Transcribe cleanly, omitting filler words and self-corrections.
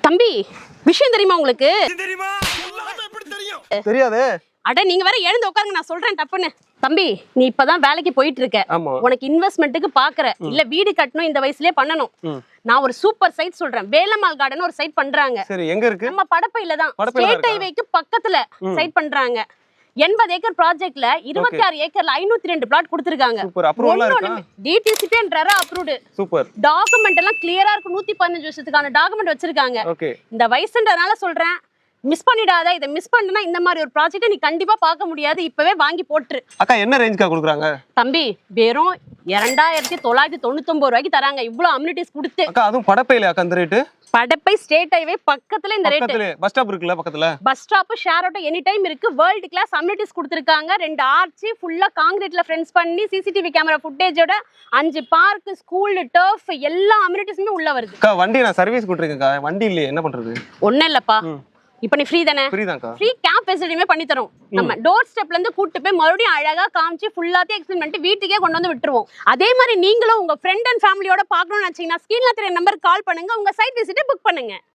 தம்பி, விஷயம் தெரியுமா உங்களுக்கு? தெரியாதே. அட நீங்க வேற எழுந்து உட்காருங்க, நான் சொல்றேன் டப்புன்னு. தம்பி, நீ இப்பதான் வேலைக்கு போயிட்டு இருக்க. உனக்கு இன்வெஸ்ட்மெண்ட்டுக்கு பாக்குற இல்ல வீடு கட்டணும், இந்த வயசுலயே பண்ணணும். நான் ஒரு சூப்பர் சைட் சொல்றேன். வேலம்மாள் கார்டன் ஒரு சைட் பண்றாங்க. சரி, எங்க இருக்கு? நம்ம படப்பையில தான், ஸ்டேட் ஹைவேக்கு பக்கத்துல சைட் பண்றாங்க. 80 ஏக்கர் ப்ராஜெக்ட்ல 26 ஏக்கர்ல 502 பிளாட் கொடுத்திருக்காங்க. சூப்பர். அப்ரூவல் இருக்கா? டிடிசிபின்றற அப்ரூவ்ட். சூப்பர். டாக்குமெண்ட் எல்லாம் கிளியரா இருக்கு. 115 வருஷத்துக்கான டாக்குமெண்ட் வச்சிருக்காங்க. ஓகே. இந்த வயசுன்றனால சொல்றேன், மிஸ் பண்ணிடாத. இத மிஸ் பண்ணனா இந்த மாதிரி ஒரு ப்ராஜெக்ட் நீ கண்டிப்பா பார்க்க முடியாது. இப்பவே வாங்கி போட்டுரு. அக்கா, என்ன ரேஞ்ச்க்கா கொடுக்குறாங்க? தம்பி, வெறும் 2999 ரூபாய்க்கு தராங்க. இவ்ளோ அம்யூனிட்டிஸ் கொடுத்து. அக்கா, அதுவும் படப்பையில அக்கா இந்த ரேட்? படப்பை ஸ்டேட் ஹைவே பக்கத்துல இந்த ரேட். பக்கத்துல பஸ் ஸ்டாப் இருக்குல, பக்கத்துல bus stop, share auto any time இருக்கு. வேர்ல்ட் கிளாஸ் அம்யூனிட்டிஸ் கொடுத்திருக்காங்க. 2 ஆர்ச் ஃபுல்லா கான்கிரீட்ல ஃப்ரெண்ட்ஸ் பண்ணி சிசிடிவி கேமரா ஃபுட்டேஜோட 5 பார்க், ஸ்கூல், டர்ஃப் எல்லா அம்யூனிட்டிஸுமே உள்ள வருது. அக்கா, வண்டி நான் சர்வீஸ் கொடுத்துருக்கேன்க்கா. வண்டி இல்லையே, என்ன பண்றது? ஒண்ணும் இல்லப்பா, இப்ப நீ ஃப்ரீ தானே? ஃப்ரீ தான்க்கா. ஃப்ரீ கேப் ஃபெசிலிட்டியுமே பண்ணி தரோம். நம்ம டோர் ஸ்டெப்ல இருந்து கூட்டி போய் மறுபடியும் அழகா காமிச்சு ஃபுல்லாத்தையும் எக்ஸ்பிளைன் பண்ணிட்டு வீட்டுக்கே கொண்டு வந்து விட்டுருவோம். அதே மாதிரி நீங்களும் உங்க ஃப்ரெண்ட் அண்ட் ஃபேமிலியோட பார்க்கணும்னு நினைச்சீங்கன்னா ஸ்கிரீன்ல தெரிய நம்பருக்கு கால் பண்ணுங்க. உங்க சைட் விசிட்டை புக் பண்ணுங்க.